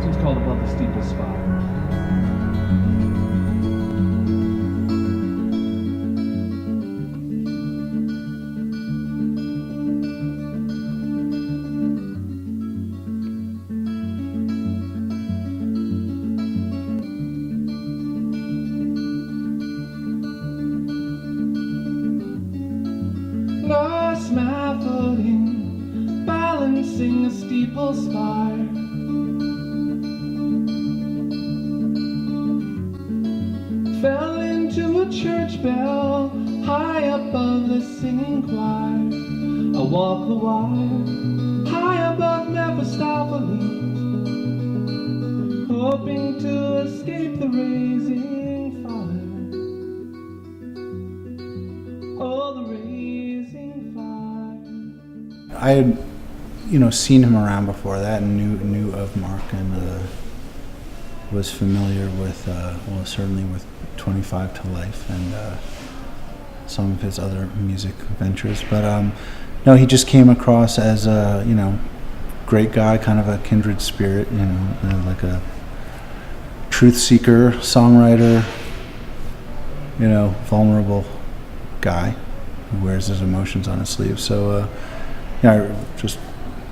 one's called Above the Steepest Spire. Lost my footing, balancing a steeple spire. Fell into a church bell, high above the singing choir. I walk the wire, high above Mephistopheles, hoping to escape the raising fire. Oh, the raising fire. I had, seen him around before that and knew of Mark and was familiar with, certainly with 25 to Life and some of his other music ventures. But no, he just came across as a, great guy, kind of a kindred spirit, like a truth seeker, songwriter, vulnerable guy who wears his emotions on his sleeve. So, I just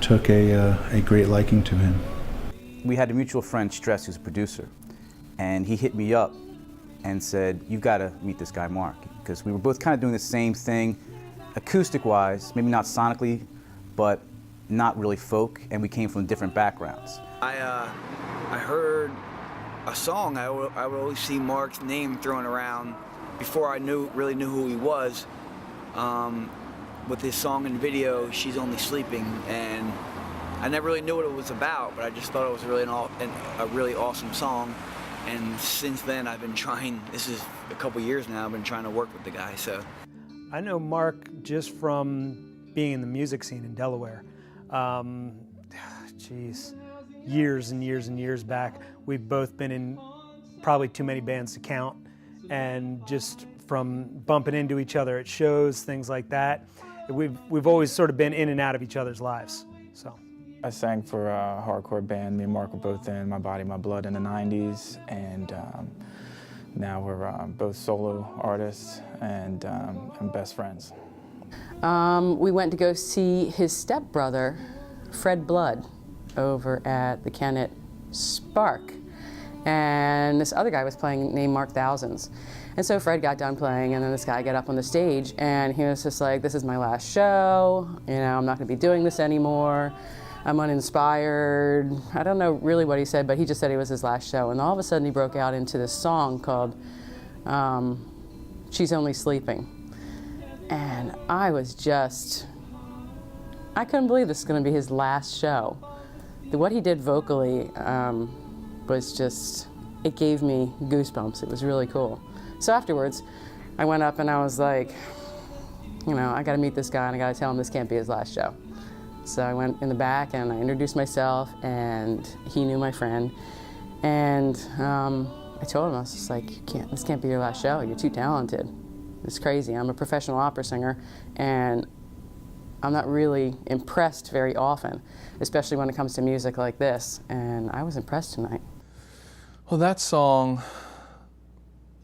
took a great liking to him. We had a mutual friend, Stress, who's a producer, and he hit me up and said, "You've got to meet this guy, Mark," because we were both kind of doing the same thing, acoustic-wise, maybe not sonically, but not really folk, and we came from different backgrounds. I heard a song. I would always see Mark's name thrown around before I really knew who he was. With his song and video, "She's Only Sleeping," and I never really knew what it was about, but I just thought it was a really awesome song. And since then, I've been trying. This is a couple years now. I've been trying to work with the guy. So I know Mark just from being in the music scene in Delaware. Years and years and years back, we've both been in probably too many bands to count, and just from bumping into each other at shows, things like that, we've always sort of been in and out of each other's lives. So I sang for a hardcore band. Me and Mark were both in My Body, My Blood in the 90s, and now we're both solo artists and best friends. We went to go see his stepbrother, Fred Blood, over at the Kennet Spark. And this other guy was playing named Mark Thousands. And so Fred got done playing, and then this guy got up on the stage, and he was just like, "This is my last show, I'm not gonna be doing this anymore. I'm uninspired." I don't know really what he said, but he just said it was his last show. And all of a sudden he broke out into this song called "She's Only Sleeping." And I couldn't believe this was gonna be his last show. What he did vocally was just, it gave me goosebumps. It was really cool. So afterwards, I went up and I was like, I gotta meet this guy and I gotta tell him this can't be his last show. So I went in the back and I introduced myself, and he knew my friend. And I told him, I was just like, this can't be your last show. You're too talented. It's crazy. I'm a professional opera singer, and I'm not really impressed very often, especially when it comes to music like this. And I was impressed tonight. Well, that song,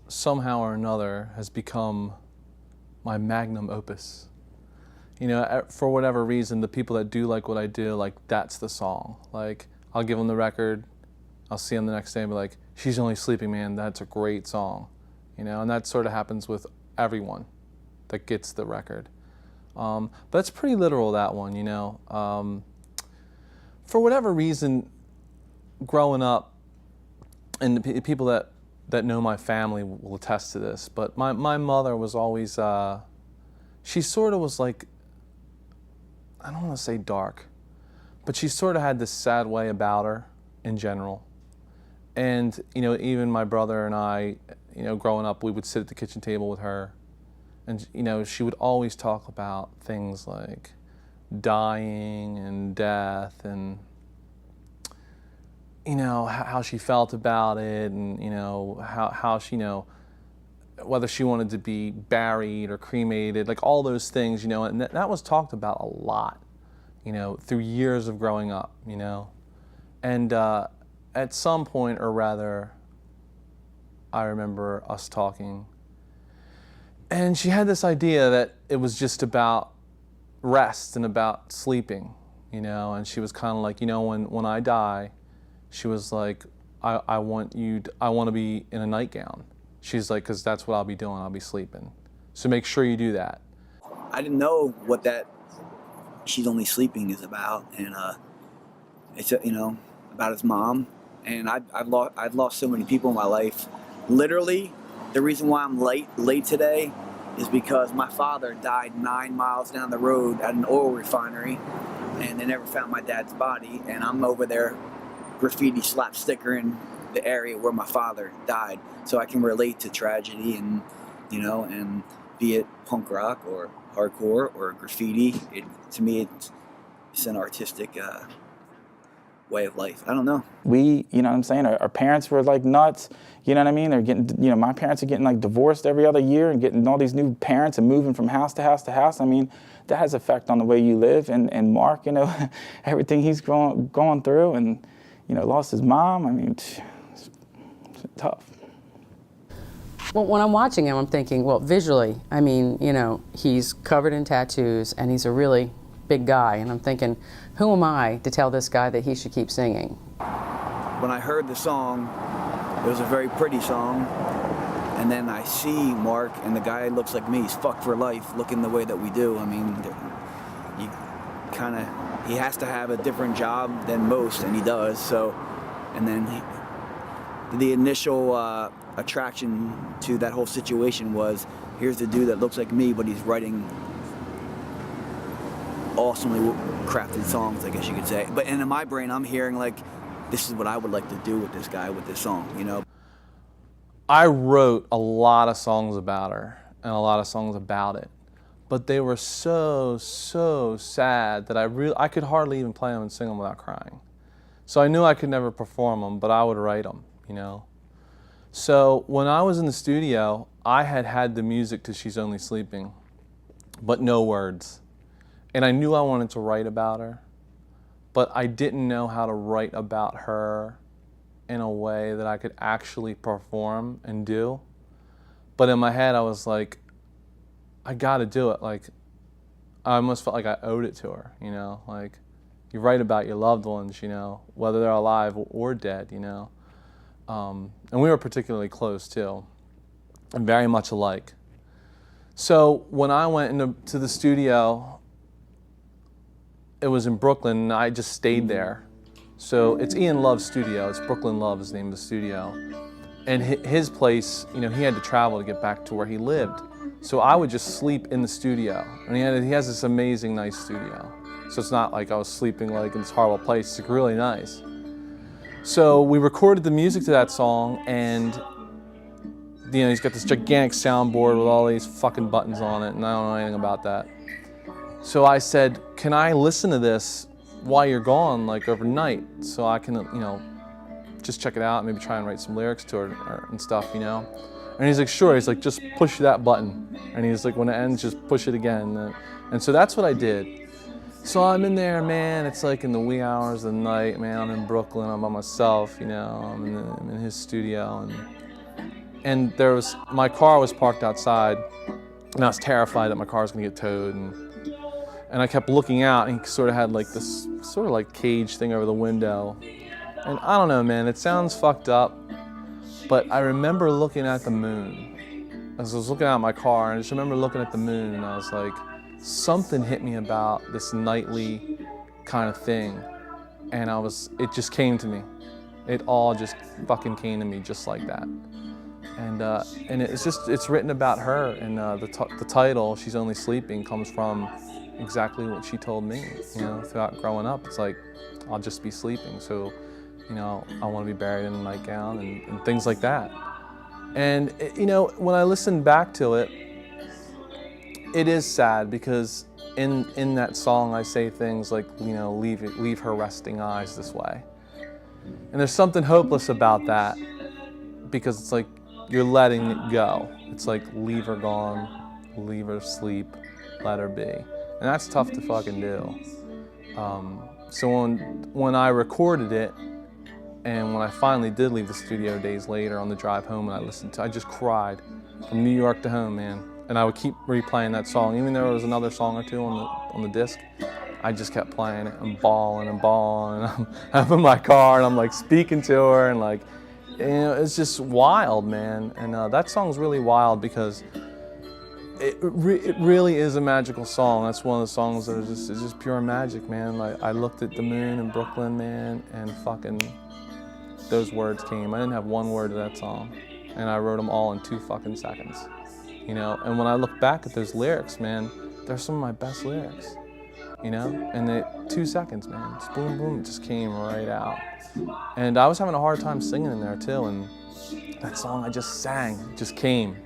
somehow or another, has become my magnum opus. For whatever reason, the people that do like what I do, like, that's the song. Like, I'll give them the record, I'll see them the next day and be like, "She's Only Sleeping, man, that's a great song." And that sort of happens with everyone that gets the record. But it's pretty literal, that one, For whatever reason, growing up, and the people that know my family will attest to this, but my mother was always, she sort of was like, I don't want to say dark, but she sort of had this sad way about her in general. And, even my brother and I, growing up, we would sit at the kitchen table with her, and, she would always talk about things like dying and death and, how she felt about it, and, how she, whether she wanted to be buried or cremated, like all those things, and that was talked about a lot, through years of growing up, And at some point, or rather, I remember us talking, and she had this idea that it was just about rest and about sleeping, you know, and she was kind of like, you know, when I die, she was like, I want to be in a nightgown. She's like, because that's what I'll be doing, I'll be sleeping. So make sure you do that. I didn't know what that "She's Only Sleeping" is about, and it's you know, about his mom. And I've lost so many people in my life. Literally, the reason why I'm late today is because my father died 9 miles down the road at an oil refinery, and they never found my dad's body. And I'm over there graffiti slap stickering the area where my father died, so I can relate to tragedy, and you know, and be it punk rock or hardcore or graffiti, to me it's an artistic way of life. I don't know. We, you know what I'm saying, our parents were like nuts, you know what I mean? They're getting, you know, my parents are getting like divorced every other year and getting all these new parents and moving from house to house to house. I mean, that has effect on the way you live. And Mark, you know, everything he's going through, and, you know, lost his mom. I mean, it's tough. Well, when I'm watching him, I'm thinking, well, visually, I mean, you know, he's covered in tattoos and he's a really big guy. And I'm thinking, who am I to tell this guy that he should keep singing? When I heard the song, it was a very pretty song. And then I see Mark, and the guy looks like me. He's fucked for life, looking the way that we do. I mean, he has to have a different job than most, and he does. So, and then the initial attraction to that whole situation was, here's the dude that looks like me, but he's writing awesomely crafted songs, I guess you could say. But in my brain, I'm hearing like, this is what I would like to do with this guy, with this song, you know? I wrote a lot of songs about her and a lot of songs about it, but they were so sad that I could hardly even play them and sing them without crying. So I knew I could never perform them, but I would write them, you know? So when I was in the studio, I had the music to She's Only Sleeping, but no words. And I knew I wanted to write about her, but I didn't know how to write about her in a way that I could actually perform and do. But in my head, I was like, I gotta do it. Like, I almost felt like I owed it to her, you know? Like, you write about your loved ones, you know, whether they're alive or dead, you know? And we were particularly close too, and very much alike. So when I went into the studio, it was in Brooklyn, and I just stayed there. So it's Ian Love's studio. It's Brooklyn Love is the name of the studio. And his place, you know, he had to travel to get back to where he lived. So I would just sleep in the studio. And he has this amazing, nice studio. So it's not like I was sleeping like in this horrible place. It's like really nice. So we recorded the music to that song, and you know, he's got this gigantic soundboard with all these fucking buttons on it, and I don't know anything about that. So I said, can I listen to this while you're gone, like overnight, so I can, you know, just check it out, maybe try and write some lyrics to it and stuff, you know? And he's like, sure. He's like, just push that button. And he's like, when it ends, just push it again. And so that's what I did. So I'm in there, man. It's like in the wee hours of the night, man. I'm in Brooklyn. I'm by myself, you know. I'm in his studio, and my car was parked outside, and I was terrified that my car was gonna get towed. And I kept looking out, and he sort of had like this sort of like cage thing over the window. And I don't know, man, it sounds fucked up, but I remember looking at the moon. As I was looking out my car, and I just remember looking at the moon, and I was like, something hit me about this nightly kind of thing. And it just came to me. It all just fucking came to me just like that. And it's written about her, and the title, She's Only Sleeping, comes from exactly what she told me, you know, throughout growing up. It's like, I'll just be sleeping, so, you know, I want to be buried in a nightgown and things like that. And, you know, when I listen back to it, it is sad, because in that song I say things like, you know, leave her resting eyes this way. And there's something hopeless about that, because it's like you're letting it go. It's like, leave her gone, leave her sleep, let her be. And that's tough to fucking do. So when I recorded it, And when I finally did leave the studio days later on the drive home and I just cried from New York to home, man. And I would keep replaying that song, even though there was another song or two on the disc. I just kept playing it and bawling and bawling. And I'm in my car and I'm like speaking to her and like, you know, it's just wild, man. And that song's really wild because it really is a magical song. That's one of the songs that is just pure magic, man. Like, I looked at the moon in Brooklyn, man, and fucking those words came. I didn't have one word to that song, and I wrote them all in 2 fucking seconds. You know, and when I look back at those lyrics, man, they're some of my best lyrics. You know, and 2 seconds, man, just boom, boom, it just came right out. And I was having a hard time singing in there too, and that song I just sang just came.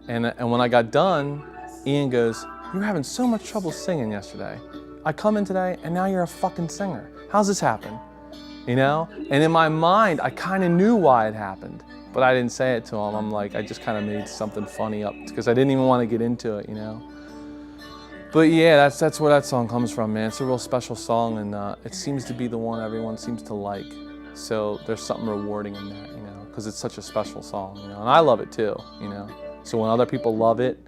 And when I got done, Ian goes, "You were having so much trouble singing yesterday. I come in today and now you're a fucking singer. How's this happen?" You know? And in my mind, I kind of knew why it happened, but I didn't say it to him. I'm like, I just kind of made something funny up because I didn't even want to get into it, you know? But yeah, that's where that song comes from, man. It's a real special song, and it seems to be the one everyone seems to like. So there's something rewarding in that, you know, because it's such a special song, you know, and I love it too, you know. So when other people love it,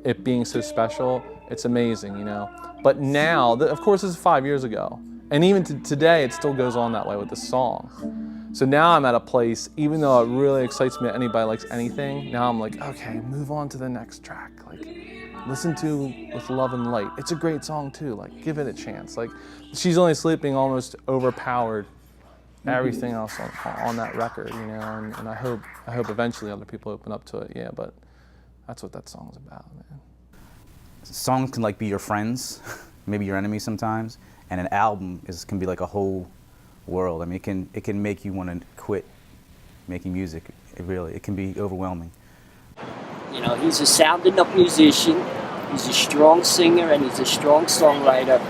it being so special, it's amazing, you know. But now, of course, this is 5 years ago, and even today, it still goes on that way with the song. So now I'm at a place, even though it really excites me that anybody likes anything, now I'm like, okay, move on to the next track. Like, listen to With Love and Light. It's a great song too, like, give it a chance. Like, She's Only Sleeping almost overpowered everything else on that record, you know, and I hope eventually other people open up to it, yeah, but that's what that song's about, man. Songs can like be your friends, maybe your enemies sometimes, and an album can be like a whole world. I mean, it can make you want to quit making music. It can be overwhelming. You know, he's a sound enough musician, he's a strong singer, and he's a strong songwriter.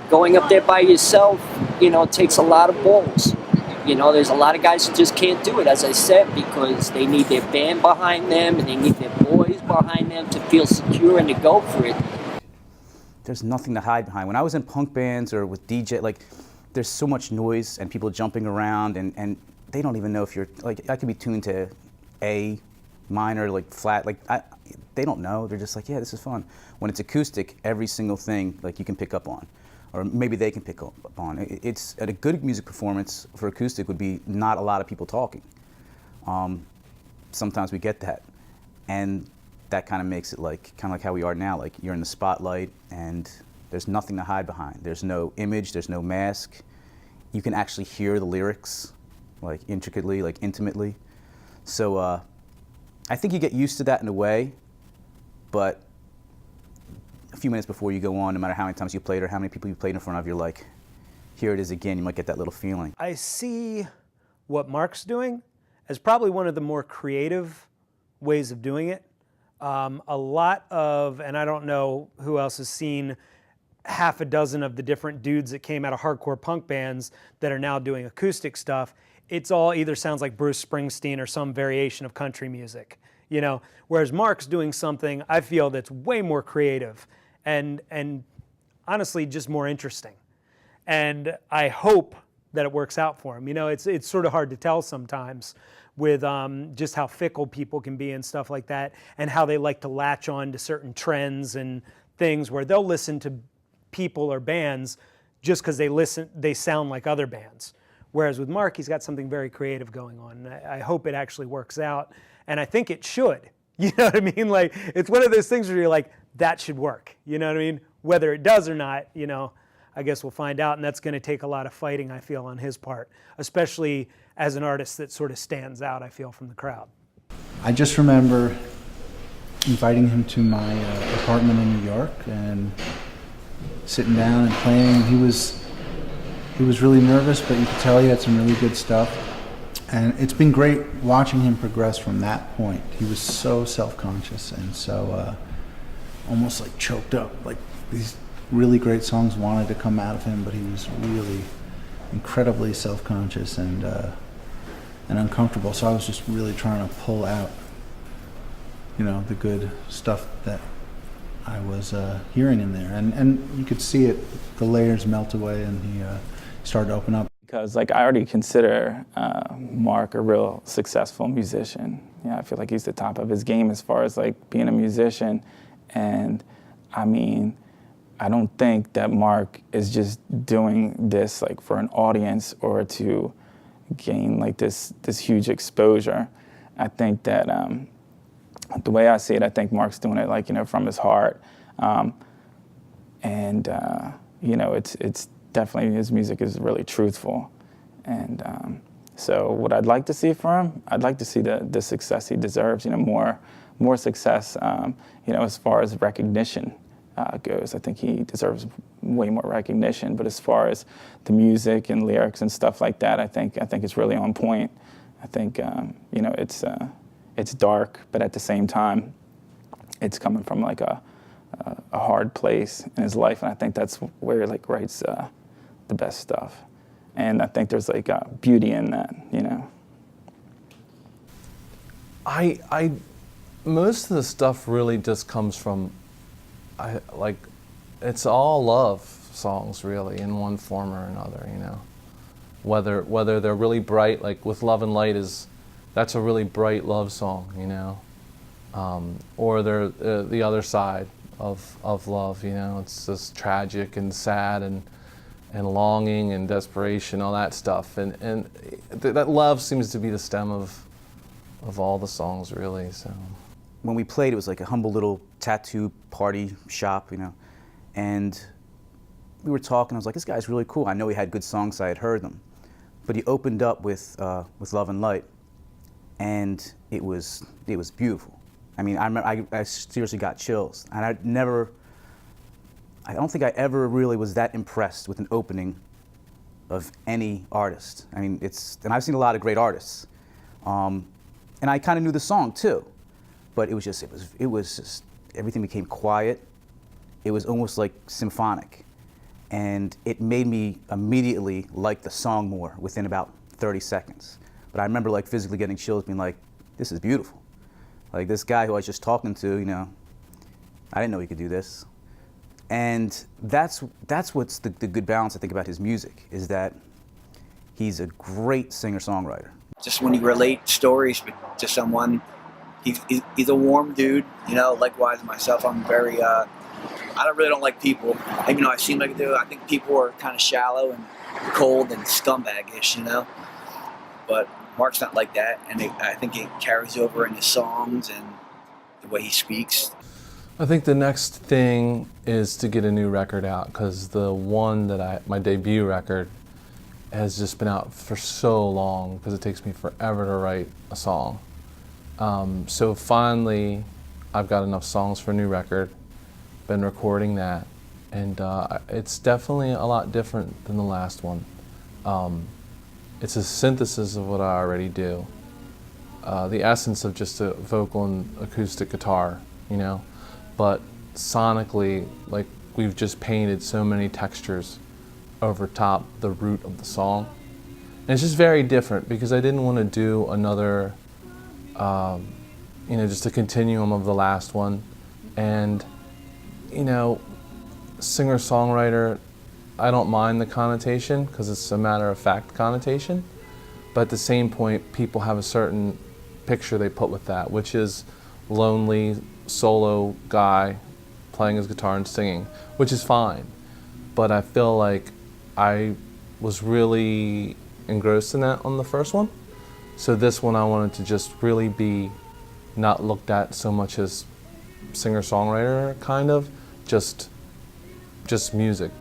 Going up there by yourself, you know, takes a lot of balls. You know, there's a lot of guys who just can't do it, as I said, because they need their band behind them and they need their boys behind them to feel secure and to go for it. There's nothing to hide behind. When I was in punk bands or with DJ, like, there's so much noise and people jumping around, and they don't even know if you're, like, I could be tuned to A minor, like flat, like, they don't know. They're just like, yeah, this is fun. When it's acoustic, every single thing, like, you can pick up on, or maybe they can pick up on. It's at a good music performance for acoustic would be not a lot of people talking. Sometimes we get that, and that kind of makes it like kind of like how we are now. Like, you're in the spotlight, and there's nothing to hide behind. There's no image. There's no mask. You can actually hear the lyrics, like, intricately, like, intimately. So I think you get used to that in a way, but a few minutes before you go on, no matter how many times you played or how many people you played in front of, you're like, here it is again. You might get that little feeling. I see what Mark's doing as probably one of the more creative ways of doing it. A lot of, and I don't know who else has seen half a dozen of the different dudes that came out of hardcore punk bands that are now doing acoustic stuff. It's all either sounds like Bruce Springsteen or some variation of country music, you know, whereas Mark's doing something I feel that's way more creative and honestly just more interesting. And I hope that it works out for him. You know, it's sort of hard to tell sometimes with just how fickle people can be and stuff like that, and how they like to latch on to certain trends and things where they'll listen to people or bands just because they sound like other bands. Whereas with Mark, he's got something very creative going on. And I hope it actually works out, and I think it should. You know what I mean? Like, it's one of those things where you're like, that should work. You know what I mean? Whether it does or not, you know, I guess we'll find out, and that's going to take a lot of fighting, I feel, on his part, especially as an artist that sort of stands out, I feel, from the crowd. I just remember inviting him to my apartment in New York and sitting down and playing. He was really nervous, but you could tell he had some really good stuff. And it's been great watching him progress from that point. He was so self-conscious and so almost like choked up. Like, these really great songs wanted to come out of him, but he was really incredibly self-conscious and uncomfortable. So I was just really trying to pull out, you know, the good stuff that I was hearing in there. And you could see it, the layers melt away, and he started to open up. because like I already consider Mark a real successful musician. Yeah, I feel like he's the top of his game as far as like being a musician. And I mean, I don't think that Mark is just doing this like for an audience or to gain like this huge exposure. I think that the way I see it, I think Mark's doing it like, you know, from his heart. You know, it's definitely, his music is really truthful. And so what I'd like to see from him, I'd like to see the success he deserves, you know, more success, you know, as far as recognition goes. I think he deserves way more recognition, but as far as the music and lyrics and stuff like that, I think it's really on point. I think, you know, it's dark, but at the same time, it's coming from like a hard place in his life, and I think that's where he like writes the best stuff. And I think there's like beauty in that, you know. I most of the stuff really just comes from, it's all love songs really in one form or another, you know. Whether they're really bright, like with Love and Light that's a really bright love song, you know, or they're the other side of love, you know. It's just tragic and sad and longing and desperation, all that stuff, and that love seems to be the stem of all the songs, really. So when we played, it was like a humble little tattoo party shop, you know, and we were talking. I was like, this guy's really cool. I know he had good songs, I had heard them, but he opened up with Love and Light, and it was beautiful. I mean, I seriously got chills, and I don't think I ever really was that impressed with an opening of any artist. I mean, and I've seen a lot of great artists, and I kind of knew the song too, but it was just everything became quiet. It was almost like symphonic, and it made me immediately like the song more within about 30 seconds. But I remember like physically getting chills, being like, this is beautiful. Like this guy who I was just talking to, you know, I didn't know he could do this. And that's what's the good balance, I think, about his music, is that he's a great singer-songwriter. Just when you relate stories to someone, he's a warm dude, you know. Likewise myself, I'm very, I really don't like people. Even though I seem like I do, I think people are kind of shallow and cold and scumbag-ish, you know. But Mark's not like that, and I think it carries over in his songs and the way he speaks. I think the next thing is to get a new record out, because the one that my debut record has just been out for so long, because it takes me forever to write a song. So finally, I've got enough songs for a new record, been recording that, and it's definitely a lot different than the last one. It's a synthesis of what I already do. The essence of just a vocal and acoustic guitar, you know, but sonically, like, we've just painted so many textures over top the root of the song. And it's just very different, because I didn't want to do another, you know, just a continuum of the last one. And, you know, singer-songwriter, I don't mind the connotation, because it's a matter-of-fact connotation, but at the same point, people have a certain picture they put with that, which is lonely, solo guy playing his guitar and singing, which is fine. But I feel like I was really engrossed in that on the first one. So this one I wanted to just really be not looked at so much as singer-songwriter, kind of, just music.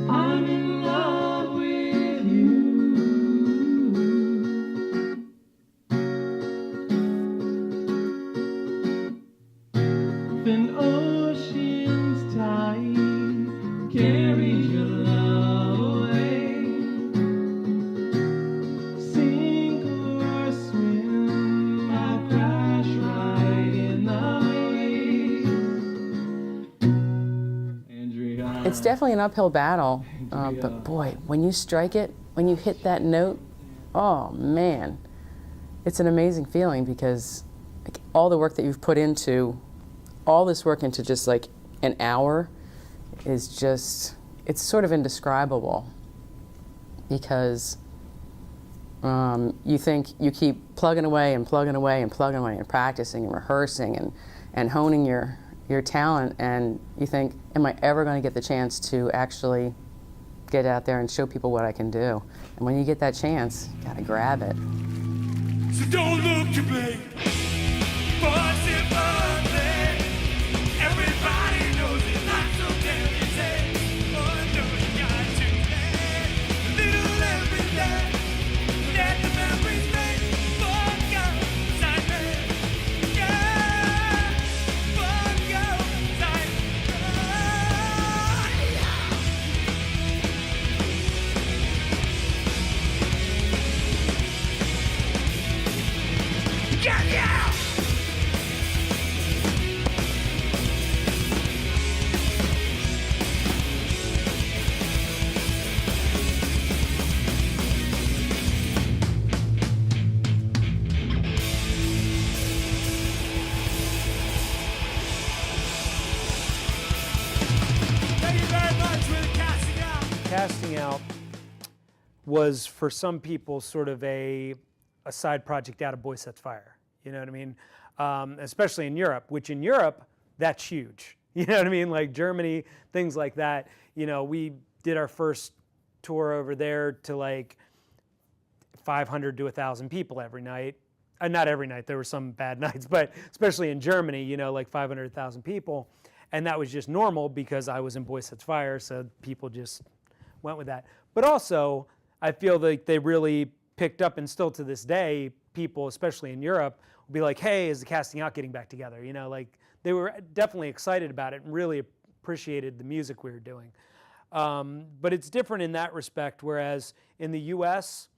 I'm in love with you. An ocean's tide carries your love away. Sink or swim, I'll crash right in the waves. It's definitely an uphill battle, but boy, when you strike it, when you hit that note, oh man, it's an amazing feeling, because like, all the work that you've put into, all this work into just like an hour is just, it's sort of indescribable. because you think you keep plugging away and plugging away and plugging away and practicing and rehearsing and honing your talent, and you think, am I ever going to get the chance to actually get out there and show people what I can do? And when you get that chance, you got to grab it. So don't look to me. Everybody knows it's not so damn easy. Oh, no, you got to play. Little every day. Let the memories make. Fuck outside me. Yeah. Fuck outside me. Yeah, yeah. Casting Out was, for some people, sort of a side project out of Boy Sets Fire. You know what I mean? Especially in Europe, which in Europe, that's huge. You know what I mean? Like Germany, things like that. You know, we did our first tour over there to like 500 to 1,000 people every night. Not every night, there were some bad nights, but especially in Germany, you know, like 500, 1,000 people. And that was just normal because I was in Boy Sets Fire, so people just went with that. But also, I feel like they really picked up, and still to this day, people, especially in Europe, will be like, hey, is the Casting Out getting back together? You know, like they were definitely excited about it and really appreciated the music we were doing. But it's different in that respect, whereas in the US,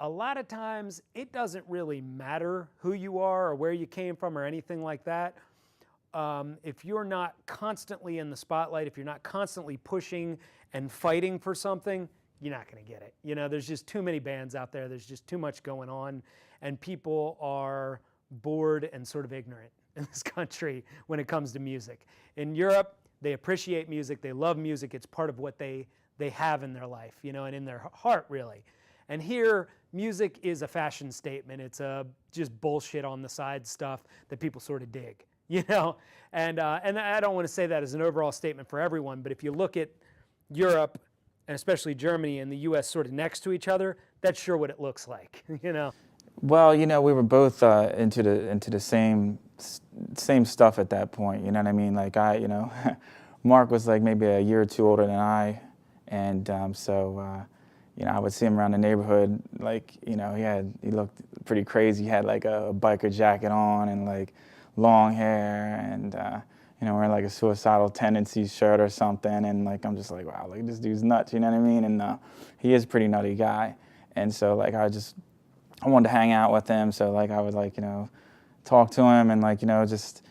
a lot of times it doesn't really matter who you are or where you came from or anything like that. If you're not constantly in the spotlight, if you're not constantly pushing and fighting for something, you're not going to get it. You know, there's just too many bands out there. There's just too much going on, and people are bored and sort of ignorant in this country when it comes to music. In Europe, they appreciate music. They love music. It's part of what they have in their life, you know, and in their heart, really. And here, music is a fashion statement. It's just bullshit on the side stuff that people sort of dig. You know, and I don't want to say that as an overall statement for everyone, but if you look at Europe, and especially Germany and the U.S. sort of next to each other, that's sure what it looks like, you know. Well, you know, we were both into the same stuff at that point. You know what I mean? Like you know, Mark was like maybe a year or two older than I, and so you know, I would see him around the neighborhood. Like, you know, he looked pretty crazy. He had like a biker jacket on and like long hair, and you know, wearing like a Suicidal Tendencies shirt or something, and like I'm just like, wow, like this dude's nuts, you know what I mean? And he is a pretty nutty guy, and so like I wanted to hang out with him, so like I would like, you know, talk to him and like, you know, just,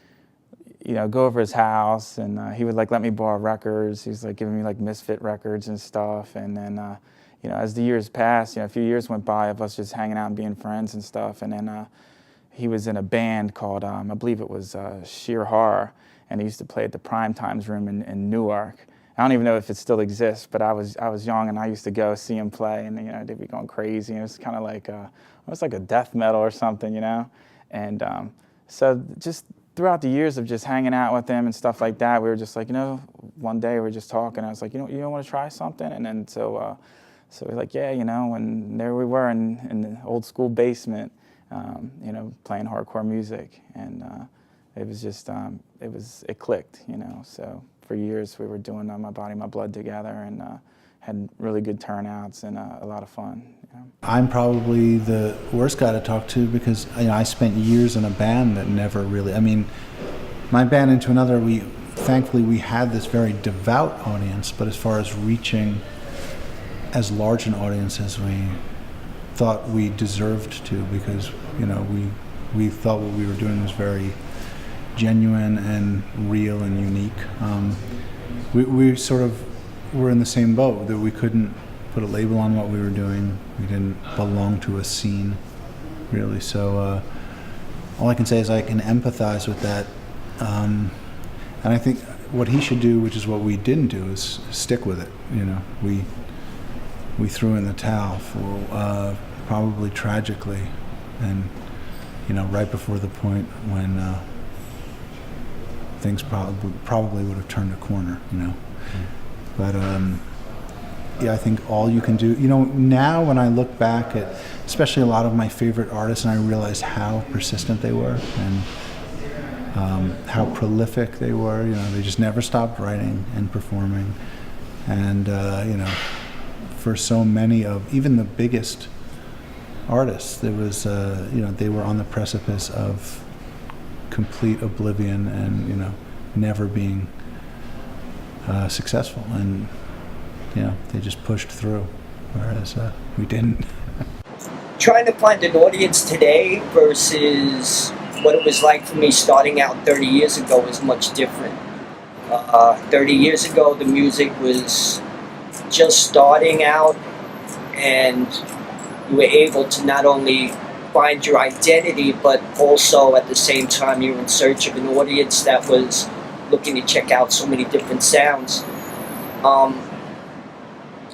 you know, go over his house, and he would like let me borrow records. He's like giving me like Misfit records and stuff, and then you know, as the years passed, you know, a few years went by of us just hanging out and being friends and stuff, and then he was in a band called, I believe it was Sheer Horror, and he used to play at the Prime Times Room in Newark. I don't even know if it still exists, but I was young and I used to go see him play, and you know, they'd be going crazy. And it was kind of like it was like a death metal or something, you know. And so just throughout the years of just hanging out with him and stuff like that, we were just like, you know, one day we were just talking. I was like, you don't want to try something? And then so we're like, yeah, you know. And there we were in the old school basement, you know, playing hardcore music, and it was just it clicked, you know. So for years we were doing My Body, My Blood together, and had really good turnouts and a lot of fun. You know? I'm probably the worst guy to talk to because, you know, I spent years in a band that never really, I mean, my band Into Another, thankfully we had this very devout audience, but as far as reaching as large an audience as we thought we deserved to, because, you know, we thought what we were doing was very genuine and real and unique. We sort of were in the same boat, that we couldn't put a label on what we were doing. We didn't belong to a scene, really. So all I can say is I can empathize with that. And I think what he should do, which is what we didn't do, is stick with it. You know, we threw in the towel for probably tragically, and right before the point when things probably would have turned a corner, But yeah, I think all you can do, now when I look back at especially a lot of my favorite artists, and I realize how persistent they were and how prolific they were. They just never stopped writing and performing, and for so many of even the biggest artists, there was they were on the precipice of complete oblivion and never being successful, and they just pushed through, whereas we didn't. Trying to find an audience today versus what it was like for me starting out 30 years ago is much different. 30 years ago, the music was just starting out, and you were able to not only find your identity, but also at the same time you were in search of an audience that was looking to check out so many different sounds.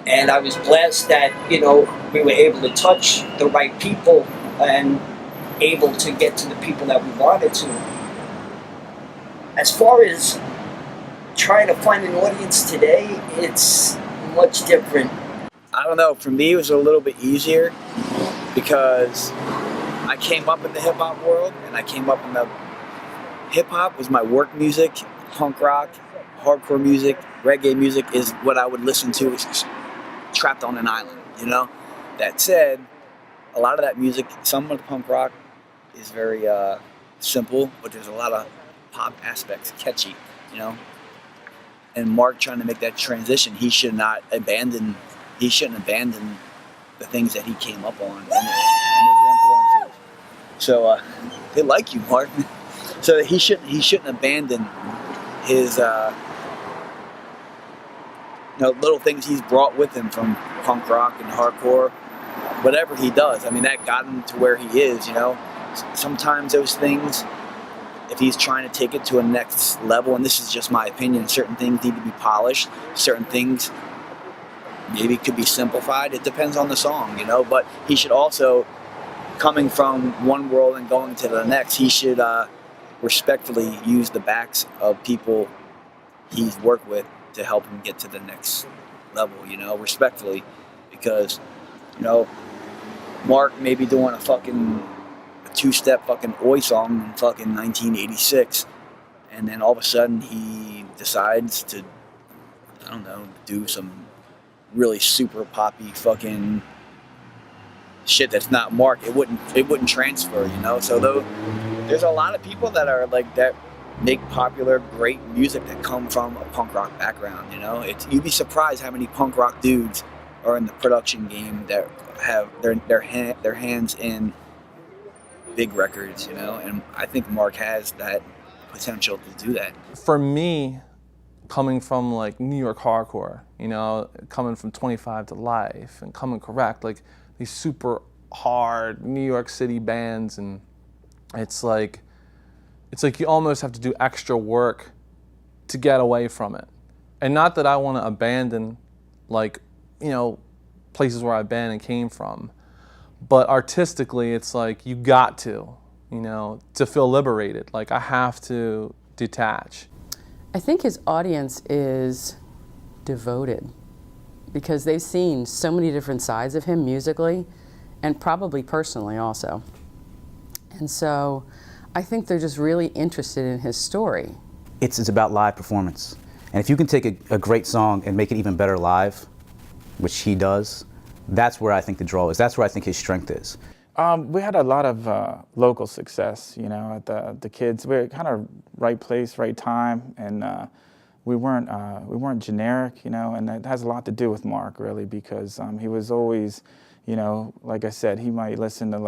And I was blessed that, we were able to touch the right people and able to get to the people that we wanted to. As far as trying to find an audience today, it's much different. I don't know, for me it was a little bit easier because I came up in the hip hop world, and I came up in the hip hop was my work music, punk rock, hardcore music, reggae music is what I would listen to trapped on an island, That said, a lot of that music, some of the punk rock is very simple, but there's a lot of pop aspects, catchy, And Mark trying to make that transition, he shouldn't abandon the things that he came up on and his influences. So they like you, Mark. So he shouldn't abandon his little things he's brought with him from punk rock and hardcore, whatever he does. I mean, that got him to where he is, Sometimes those things, if he's trying to take it to a next level, and this is just my opinion, certain things need to be polished, certain things maybe could be simplified. It depends on the song, but he should also, coming from one world and going to the next, he should respectfully use the backs of people he's worked with to help him get to the next level, respectfully, because, Mark may be doing a two-step fucking Oi song in fucking 1986, and then all of a sudden he decides to, do some really super poppy fucking shit that's not Mark. It wouldn't transfer, So there's a lot of people that are like that, make popular, great music that come from a punk rock background, You'd be surprised how many punk rock dudes are in the production game that have their hands in big records, And I think Mark has that potential to do that. For me, coming from like New York hardcore, coming from 25 to Life and Coming Correct, like these super hard New York City bands, and it's like you almost have to do extra work to get away from it. And not that I want to abandon, places where I've been and came from, but artistically, it's like you got to feel liberated. Like I have to detach. I think his audience is devoted because they've seen so many different sides of him musically and probably personally also. And so I think they're just really interested in his story. It's about live performance. And if you can take a great song and make it even better live, which he does, that's where I think the draw is. That's where I think his strength is. We had a lot of local success, at the kids. We were kind of right place, right time, and we weren't generic, and that has a lot to do with Mark, really, because he was always, like I said, he might listen to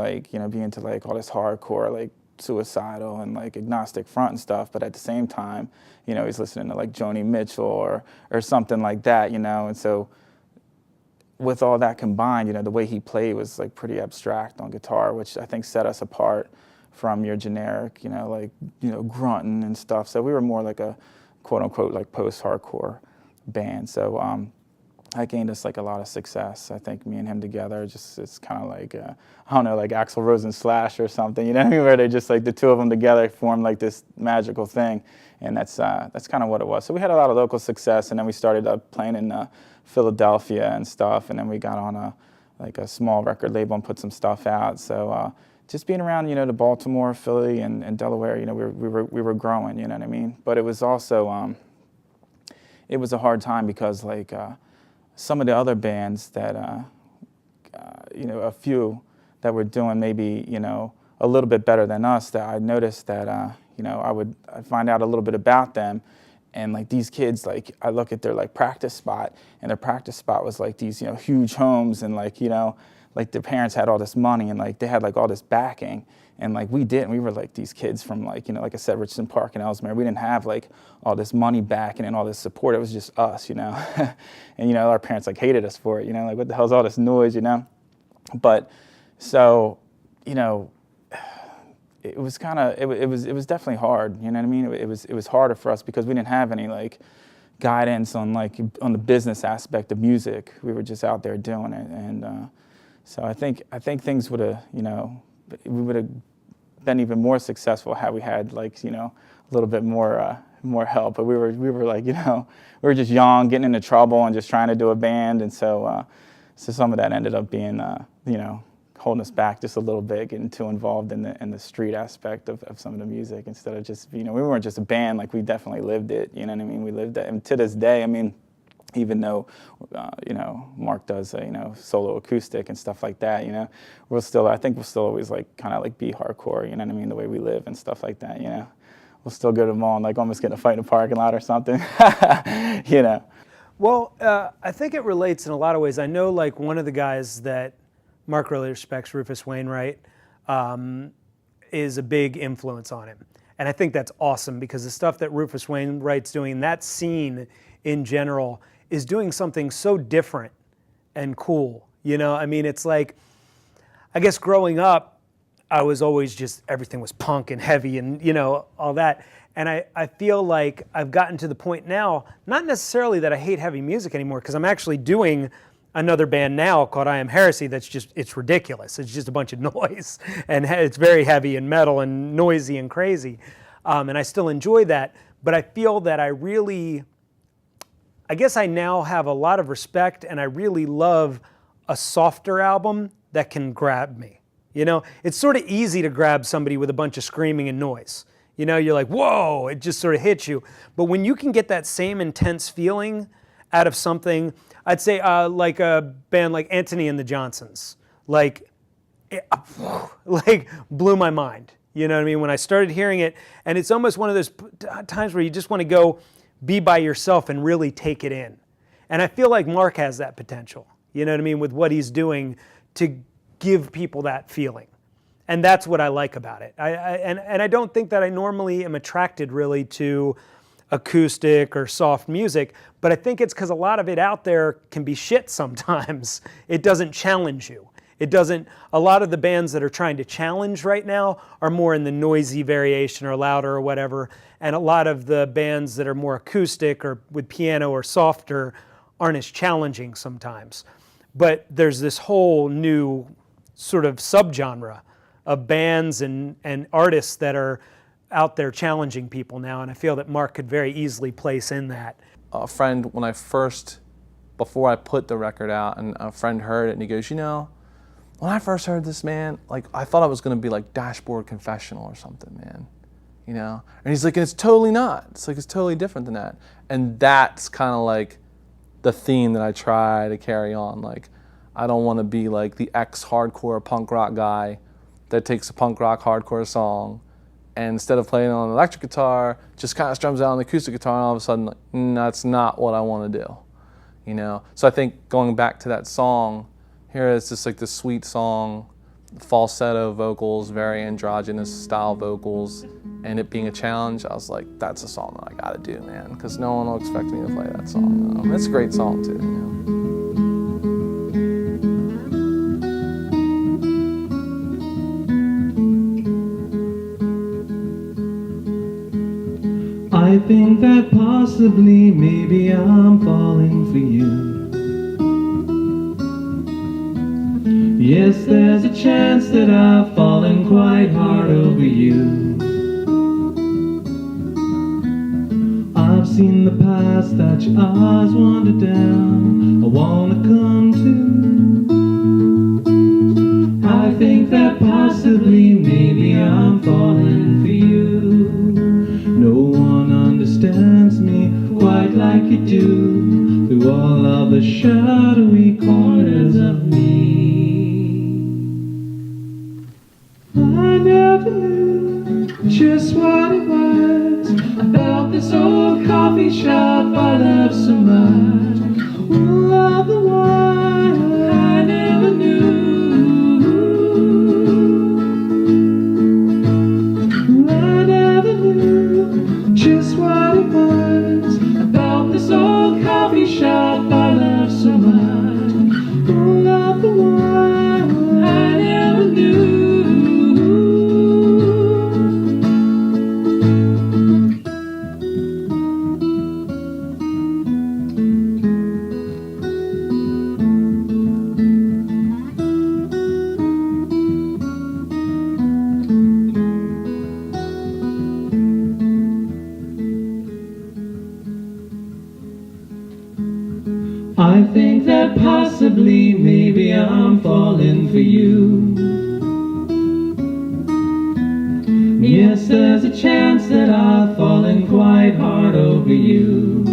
be into all this hardcore, Suicidal and Agnostic Front and stuff, but at the same time, he's listening to Joni Mitchell or something like that, and so with all that combined, the way he played was pretty abstract on guitar, which I think set us apart from your generic, grunting and stuff. So we were more like a quote unquote post-hardcore band. So that gained us like a lot of success. I think me and him together, it's kind of like I don't know, like Axl Rose and Slash or something, you know, where they just like the two of them together formed like this magical thing, and that's kind of what it was. So we had a lot of local success, and then we started playing in Philadelphia and stuff, and then we got on a small record label and put some stuff out. So just being around, you know, the Baltimore, Philly, and Delaware, you know, we were growing, you know what I mean. But it was also it was a hard time because like some of the other bands that you know, a few that were doing maybe, you know, a little bit better than us, that I noticed that you know, I'd find out a little bit about them, and like these kids, like I look at their like practice spot, and their practice spot was like these, you know, huge homes, and like, you know, like their parents had all this money, and like they had like all this backing, and like we didn't. We were like these kids from like, you know, like I said, Richardson Park and Ellesmere. We didn't have like all this money backing and all this support. It was just us, you know. And you know, our parents like hated us for it, you know, like what the hell's all this noise, you know. But so, you know, it was kind of, it was definitely hard, you know what I mean? It was harder for us because we didn't have any like guidance on the business aspect of music. We were just out there doing it, and so I think things would have, you know, we would have been even more successful had we had like, you know, a little bit more help. But we were like, you know, we were just young, getting into trouble, and just trying to do a band, and so some of that ended up being, you know, holding us back just a little bit, getting too involved in the street aspect of some of the music instead of just, you know, we weren't just a band, like we definitely lived it, you know what I mean? We lived it, and to this day, I mean, even though, you know, Mark does, you know, solo acoustic and stuff like that, you know, I think we'll still always like kind of like be hardcore, you know what I mean, the way we live and stuff like that, you know. We'll still go to the mall and like almost get in a fight in a parking lot or something, you know. Well, I think it relates in a lot of ways. I know like one of the guys that Mark really respects, Rufus Wainwright, is a big influence on him. And I think that's awesome because the stuff that Rufus Wainwright's doing, that scene in general, is doing something so different and cool. You know, I mean, it's like, I guess growing up, I was always just, everything was punk and heavy and, you know, all that. And I feel like I've gotten to the point now, not necessarily that I hate heavy music anymore, because I'm actually doing another band now called I Am Heresy that's just, it's ridiculous. It's just a bunch of noise, and it's very heavy and metal and noisy and crazy. And I still enjoy that, but I feel that I guess I now have a lot of respect, and I really love a softer album that can grab me. You know, it's sort of easy to grab somebody with a bunch of screaming and noise. You know, you're like, whoa, it just sort of hits you. But when you can get that same intense feeling out of something, I'd say like a band like Anthony and the Johnsons, like blew my mind. You know what I mean? When I started hearing it, and it's almost one of those times where you just want to go be by yourself and really take it in. And I feel like Mark has that potential, you know what I mean, with what he's doing to give people that feeling. And that's what I like about it. And I don't think that I normally am attracted really to acoustic or soft music, but I think it's because a lot of it out there can be shit sometimes. It doesn't challenge you. It doesn't, a lot of the bands that are trying to challenge right now are more in the noisy variation or louder or whatever, and a lot of the bands that are more acoustic or with piano or softer aren't as challenging sometimes. But there's this whole new sort of subgenre of bands and artists that are out there challenging people now, and I feel that Mark could very easily place in that. A friend, before I put the record out, and a friend heard it, and he goes, you know, when I first heard this, man, like I thought it was gonna be like Dashboard Confessional or something, man, you know? And he's like, and it's totally not. It's like, it's totally different than that. And that's kind of like the theme that I try to carry on. Like, I don't wanna be like the ex-hardcore punk rock guy that takes a punk rock hardcore song and instead of playing on an electric guitar, just kind of strums out on the acoustic guitar, and all of a sudden, like, that's not what I want to do, you know? So I think going back to that song, here it's just like this sweet song, falsetto vocals, very androgynous style vocals, and it being a challenge, I was like, that's a song that I gotta do, man, because no one will expect me to play that song. You know? It's a great song too, you know? I think that possibly, maybe I'm falling for you. Yes, there's a chance that I've fallen quite hard over you. I've seen the path that your eyes wander down. I wanna come to. I think that possibly, maybe I'm falling for you. No one understands me quite like you do, through all of the shadowy corners of me. I never knew just what it was about this old coffee shop I love so much. All of the while I never knew. I never knew just what it was about this old coffee shop I love so much. All of the while I never knew. I think that possibly, maybe I'm falling for you. Yes, there's a chance that I've fallen quite hard over you.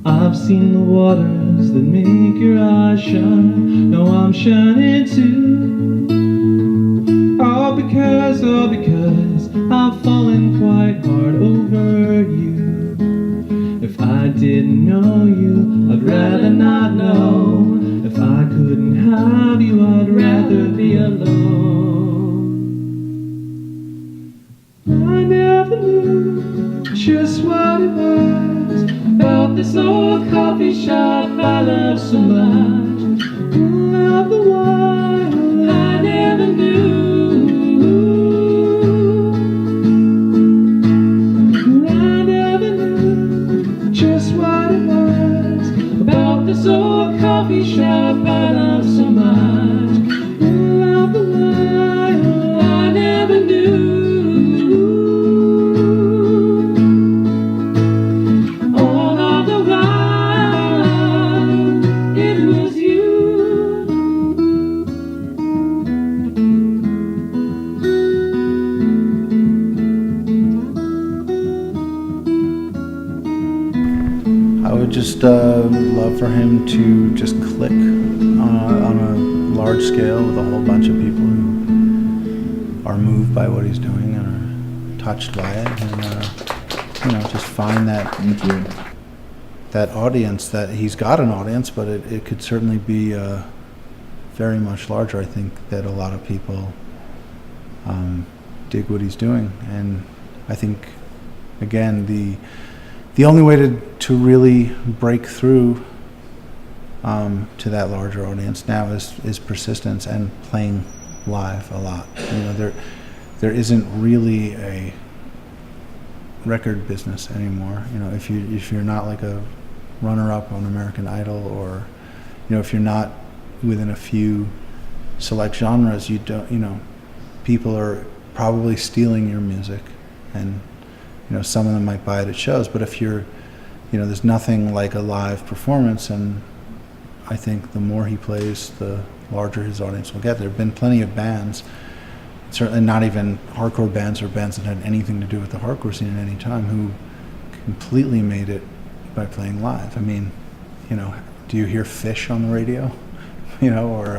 I've seen the waters that make your eyes shine. Now I'm shining too. All because I've fallen quite hard over you. If I didn't know you, I'd rather not know. If I couldn't have you, I'd rather be alone. I never knew just what it was about this old coffee shop I love so much. All of the while I never knew. I never knew just what it was about this old coffee shop I love so much. All of the while I never knew. All of the while it was you. I would just love for him to just click on a large scale with a whole bunch of people who are moved by what he's doing and are touched by it, and just find that audience. That he's got an audience, but it could certainly be very much larger. I think that a lot of people dig what he's doing, and I think again the only way to really break through to that larger audience now is persistence and playing live a lot. There isn't really a record business anymore. If you're not like a runner-up on American Idol, or if you're not within a few select genres, you don't. People are probably stealing your music, and some of them might buy it at shows, but if you're, there's nothing like a live performance, and I think the more he plays, the larger his audience will get. There have been plenty of bands, certainly not even hardcore bands or bands that had anything to do with the hardcore scene at any time, who completely made it by playing live. I mean, do you hear Fish on the radio? Or,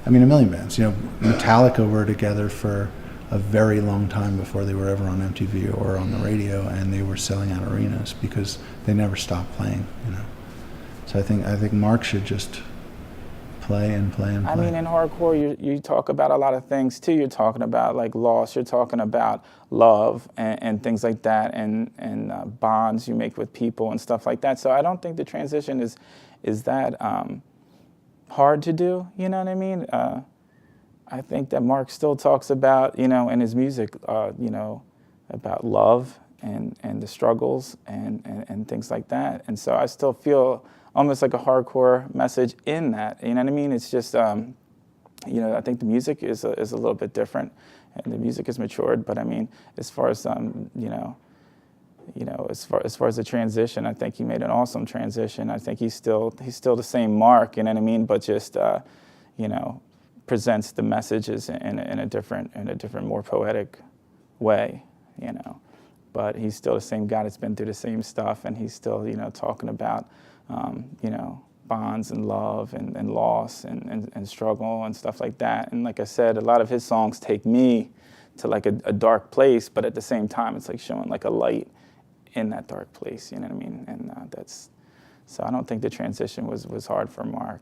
a million bands. Metallica were together for a very long time before they were ever on MTV or on the radio, and they were selling out arenas because they never stopped playing. So I think Mark should just play and play and play. I mean, in hardcore, you talk about a lot of things too. You're talking about like loss. You're talking about love and things like that, and bonds you make with people and stuff like that. So I don't think the transition is that hard to do. You know what I mean? I think that Mark still talks about, in his music, about love and the struggles and things like that. And so I still feel almost like a hardcore message in that. You know what I mean? It's just, you know, I think the music is a little bit different, and the music has matured. But I mean, as far as you know, as far as the transition, I think he made an awesome transition. I think he's still the same Mark. You know what I mean? But just you know, presents the messages in a different, more poetic way. You know, but he's still the same guy that's been through the same stuff, and he's still, you know, talking about you know, bonds and love and loss and struggle and stuff like that. And like I said, a lot of his songs take me to like a dark place, but at the same time, it's like showing like a light in that dark place, you know what I mean? And so I don't think the transition was hard for Mark,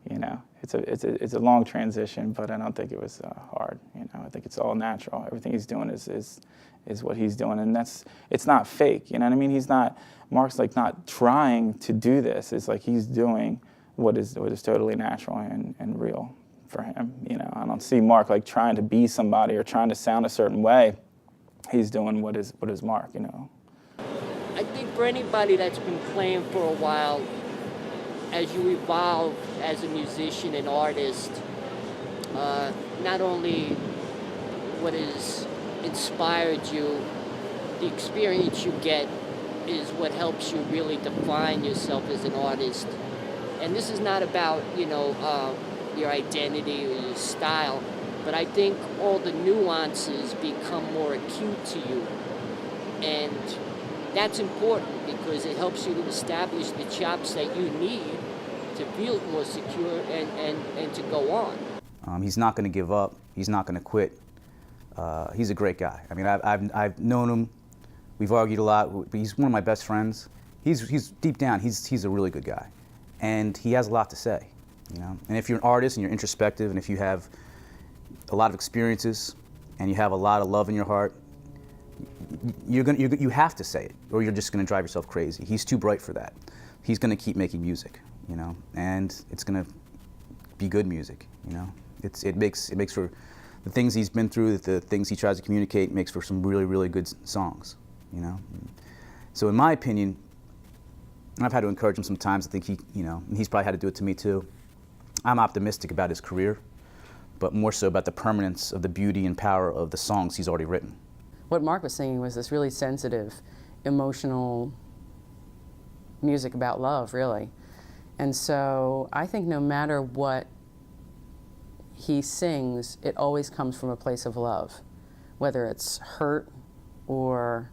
you know? It's a long transition, but I don't think it was hard, you know? I think it's all natural. Everything he's doing is what he's doing, and it's not fake, you know what I mean? Mark's like not trying to do this. It's like he's doing what is totally natural and real for him, you know? I don't see Mark like trying to be somebody or trying to sound a certain way. He's doing what is Mark, you know? I think for anybody that's been playing for a while, as you evolve as a musician and artist, not only what has inspired you, the experience you get is what helps you really define yourself as an artist. And this is not about, you know, your identity or your style, but I think all the nuances become more acute to you. And that's important because it helps you to establish the chops that you need to feel more secure and to go on. He's not going to give up. He's not going to quit. He's a great guy. I mean, I've known him. We've argued a lot. But he's one of my best friends. He's deep down. He's a really good guy, and he has a lot to say. You know. And if you're an artist and you're introspective, and if you have a lot of experiences, and you have a lot of love in your heart, you have to say it, or you're just going to drive yourself crazy. He's too bright for that. He's going to keep making music, you know, and it's going to be good music, you know. It makes for the things he's been through, the things he tries to communicate, makes for some really, really good songs, you know. So in my opinion, and I've had to encourage him sometimes. I think he, you know, and he's probably had to do it to me too. I'm optimistic about his career, but more so about the permanence of the beauty and power of the songs he's already written. What Mark was singing was this really sensitive, emotional music about love, really. And so I think no matter what he sings, it always comes from a place of love, whether it's hurt or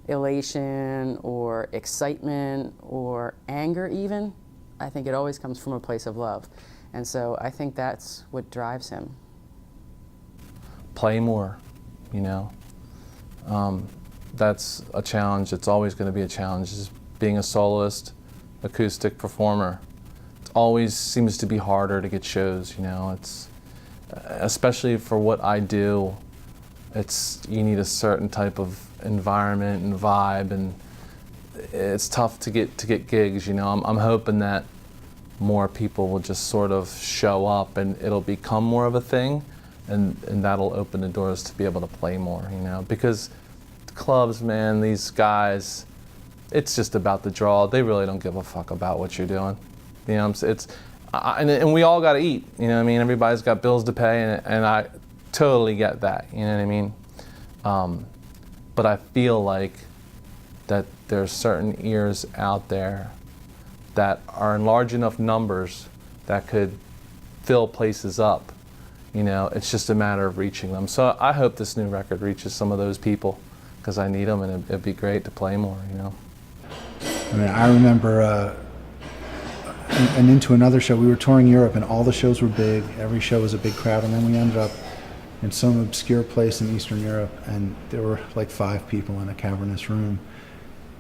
elation or excitement or anger even. I think it always comes from a place of love. And so I think that's what drives him. Play more, you know. That's a challenge. It's always going to be a challenge. Just being a soloist, acoustic performer, it always seems to be harder to get shows, you know. It's especially for what I do, you need a certain type of environment and vibe, and it's tough to get gigs, you know. I'm hoping that more people will just sort of show up and it'll become more of a thing, and that'll open the doors to be able to play more, you know. Because clubs, man, these guys, it's just about the draw. They really don't give a fuck about what you're doing, you know. And we all got to eat, you know what I mean? Everybody's got bills to pay, and I totally get that, you know what I mean? But I feel like that there's certain ears out there that are in large enough numbers that could fill places up, you know. It's just a matter of reaching them. So I hope this new record reaches some of those people, because I need them, and it'd be great to play more, you know. I mean, I remember and into another show, we were touring Europe, and all the shows were big. Every show was a big crowd, and then we ended up in some obscure place in Eastern Europe, and there were like 5 people in a cavernous room,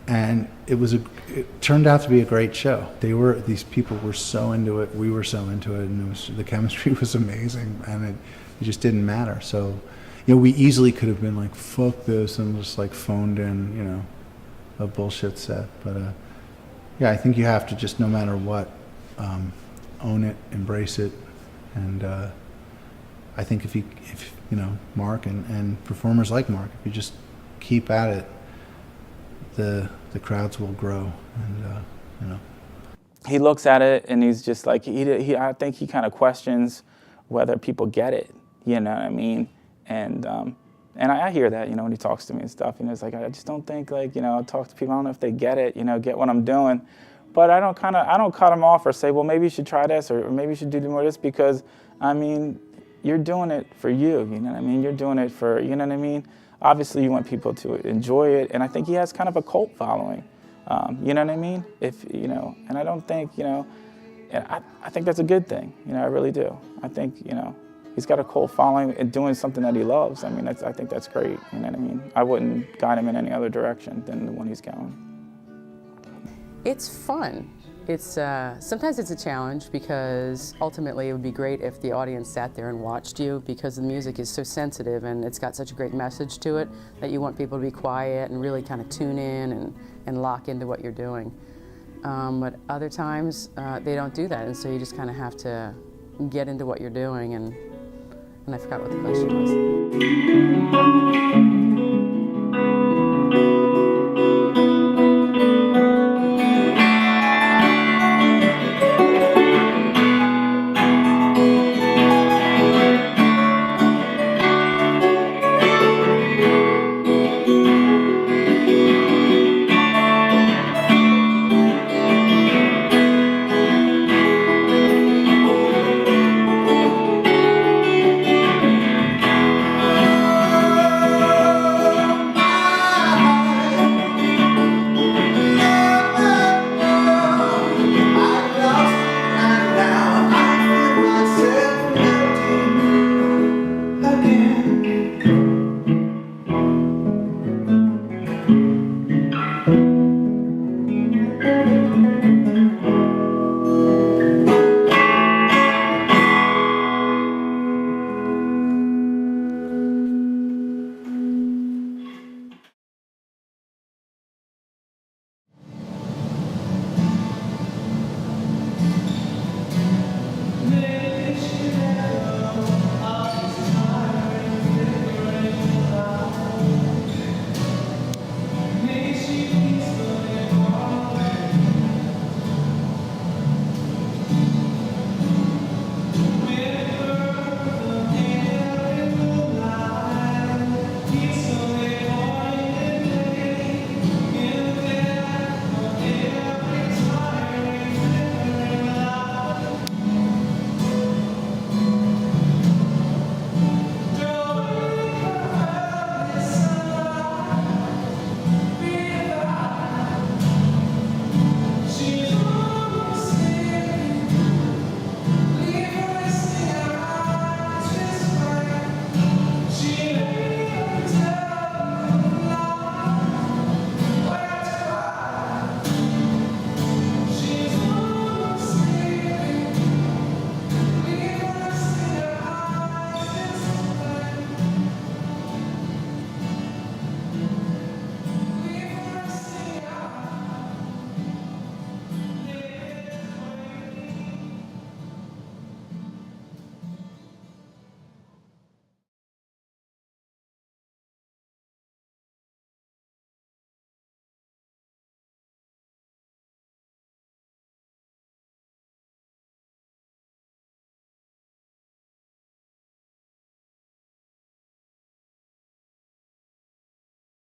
and it turned out to be a great show. These people were so into it, we were so into it, and the chemistry was amazing, and it just didn't matter. So, you know, we easily could have been like, fuck this, and just like phoned in, you know, a bullshit set. But yeah, I think you have to just, no matter what, own it, embrace it, and I think if you know, Mark and performers like Mark, if you just keep at it, the crowds will grow, and you know. He looks at it and he's just like, I think he kind of questions whether people get it, you know what I mean? And I hear that, you know, when he talks to me and stuff, you know, it's like, I just don't think, like, you know, I talk to people, I don't know if they get it, you know, get what I'm doing. But I don't cut them off or say, well, maybe you should try this, or maybe you should do more of this, because, I mean, you're doing it for you know what I mean? You're doing it for, you know what I mean? Obviously, you want people to enjoy it, and I think he has kind of a cult following. You know what I mean? If, you know, and I don't think, you know, I think that's a good thing. You know, I really do. I think, you know, he's got a cult following and doing something that he loves. I mean, I think that's great. You know what I mean? I wouldn't guide him in any other direction than the one he's going. It's fun. It's sometimes it's a challenge, because ultimately it would be great if the audience sat there and watched you, because the music is so sensitive and it's got such a great message to it that you want people to be quiet and really kind of tune in and lock into what you're doing. But other times they don't do that, and so you just kind of have to get into what you're doing, and I forgot what the question was.